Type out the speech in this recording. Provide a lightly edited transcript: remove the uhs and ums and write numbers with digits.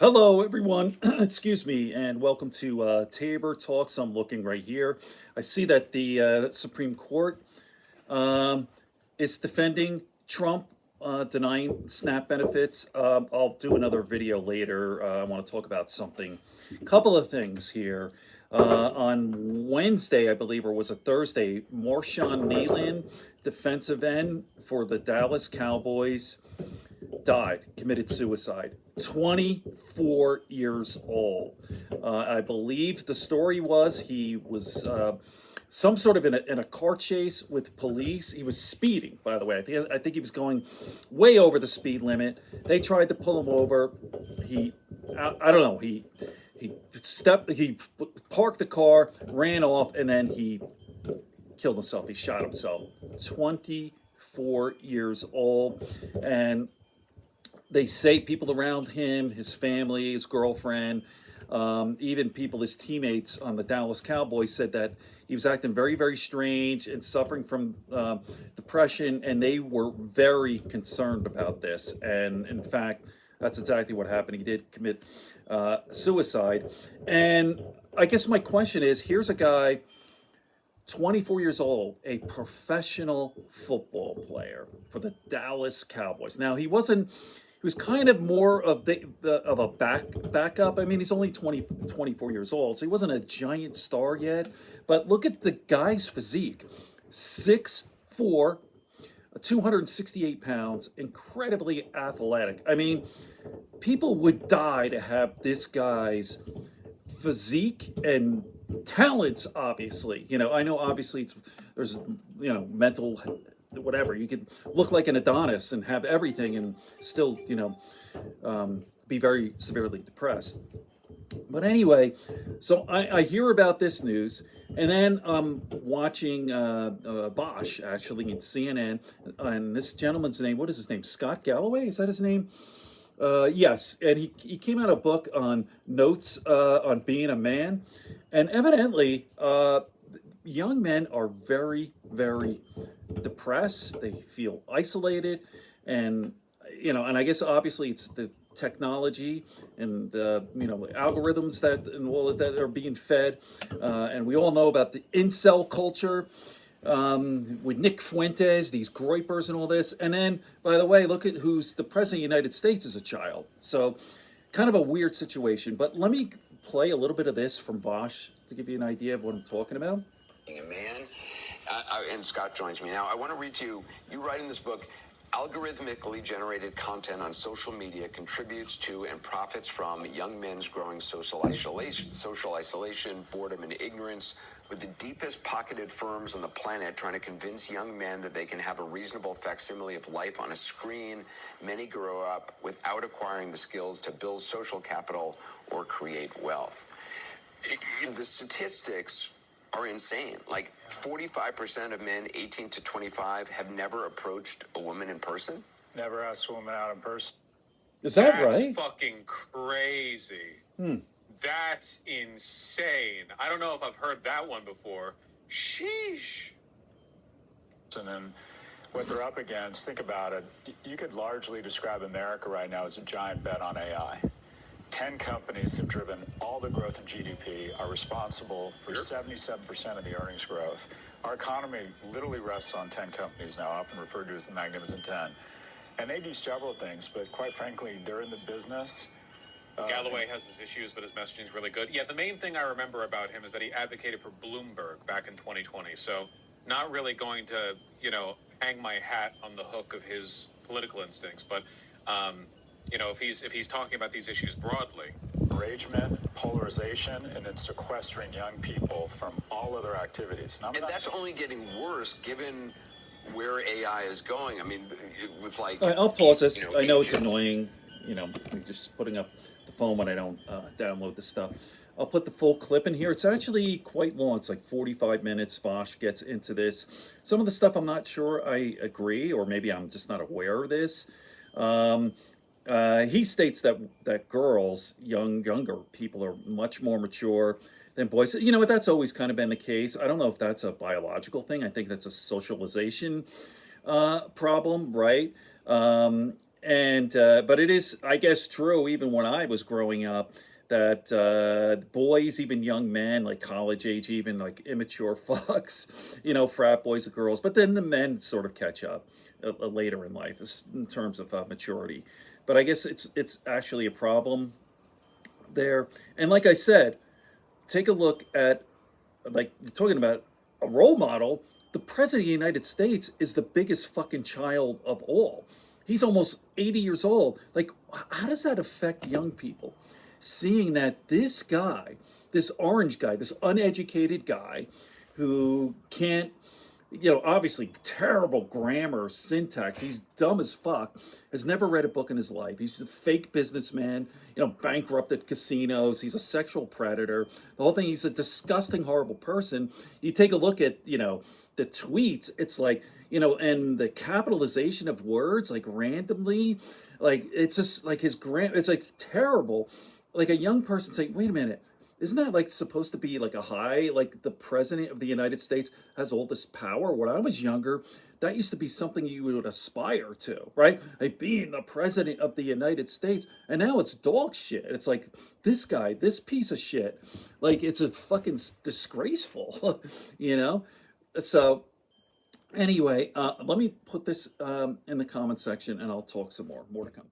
Hello, everyone. Excuse me, and welcome to Tabor Talks. I'm looking right here. I see that the Supreme Court um, is defending Trump, denying SNAP benefits. I'll do another video later. I want to talk about something, a couple of things here. On Wednesday, I believe, or was it Thursday, Marshawn Kneeland, defensive end for the Dallas Cowboys, died, committed suicide. 24 years old. I believe the story was he was some sort of in a car chase with police. He was speeding, by the way. I think he was going way over the speed limit. They tried to pull him over. I don't know. He parked the car, ran off, and then he killed himself. He shot himself. 24 years old, and they say people around him, his family, his girlfriend, even people, his teammates on the Dallas Cowboys said that he was acting very, very strange and suffering from depression, and they were very concerned about this. And in fact, that's exactly what happened. He did commit suicide. And I guess my question is, here's a guy, 24 years old, a professional football player for the Dallas Cowboys. Now, he was kind of more of of a backup. I mean, he's only 24 years old, so he wasn't a giant star yet. But look at the guy's physique. 6'4", 268 pounds, incredibly athletic. I mean, people would die to have this guy's physique and talents. Obviously, I know obviously there's mental, whatever. You could look like an Adonis and have everything and still be very severely depressed. But anyway, so I hear about this news, and then I'm watching Bosch, actually, in CNN, and this gentleman's name, what is his name? Scott Galloway? Is that his name? Yes, and he came out a book on notes on being a man, and evidently young men are very, very depressed. They feel isolated, and and I guess obviously it's the technology and algorithms and all of that are being fed, and we all know about the incel culture with Nick Fuentes, these groypers and all this. And then, by the way, look at who's the president of the United States as a child. So, kind of a weird situation. But let me play a little bit of this from Bosch to give you an idea of what I'm talking about. Being a man, and Scott joins me now. I want to read to you. You write in this book, algorithmically generated content on social media contributes to and profits from young men's growing social isolation, boredom, and ignorance, with the deepest pocketed firms on the planet trying to convince young men that they can have a reasonable facsimile of life on a screen. Many grow up without acquiring the skills to build social capital or create wealth. The statistics are insane. Like 45% of men 18 to 25 have never approached a woman in person. Never asked a woman out in person. Is that That's right? fucking crazy. That's insane. I don't know if I've heard that one before. Sheesh. And then what they're up against, think about it. You could largely describe America right now as a giant bet on AI. 10 companies have driven all the growth in GDP, are responsible for 77% of the earnings growth. Our economy literally rests on 10 companies now, often referred to as the Magnificent 10. And they do several things, but quite frankly, they're in the business. Galloway has his issues, but his messaging is really good. Yeah, the main thing I remember about him is that he advocated for Bloomberg back in 2020. So not really going to, hang my hat on the hook of his political instincts, but if he's talking about these issues broadly. Enragement, polarization, and then sequestering young people from all other activities. And that's only getting worse given where AI is going. I mean, with like... All right, I'll pause this. I know it's annoying, I'm just putting up the phone when I don't download the stuff. I'll put the full clip in here. It's actually quite long. It's like 45 minutes. Vosh gets into this. Some of the stuff I'm not sure I agree, or maybe I'm just not aware of this. He states that girls, younger people, are much more mature than boys. You know what? That's always kind of been the case. I don't know if that's a biological thing. I think that's a socialization problem, right? And but it is, I guess, true. Even when I was growing up, that boys, even young men, like college age, even like immature fucks, frat boys and girls. But then the men sort of catch up later in life, in terms of maturity. But I guess it's actually a problem there. And like I said, take a look at, like, you're talking about a role model. The president of the United States is the biggest fucking child of all. He's almost 80 years old. Like, how does that affect young people? Seeing that this guy, this orange guy, this uneducated guy who can't, obviously terrible grammar, syntax. He's dumb as fuck. Has never read a book in his life. He's a fake businessman, bankrupted casinos. He's a sexual predator. The whole thing, he's a disgusting, horrible person. You take a look at, the tweets, it's like, and the capitalization of words, like randomly, like it's just like it's like terrible. Like a young person saying, wait a minute, isn't that like supposed to be like a high, like the president of the United States has all this power? When I was younger, that used to be something you would aspire to, right? Like being the president of the United States. And now it's dog shit. It's like this guy, this piece of shit, like it's a fucking disgraceful, So anyway, let me put this in the comment section and I'll talk some more to come.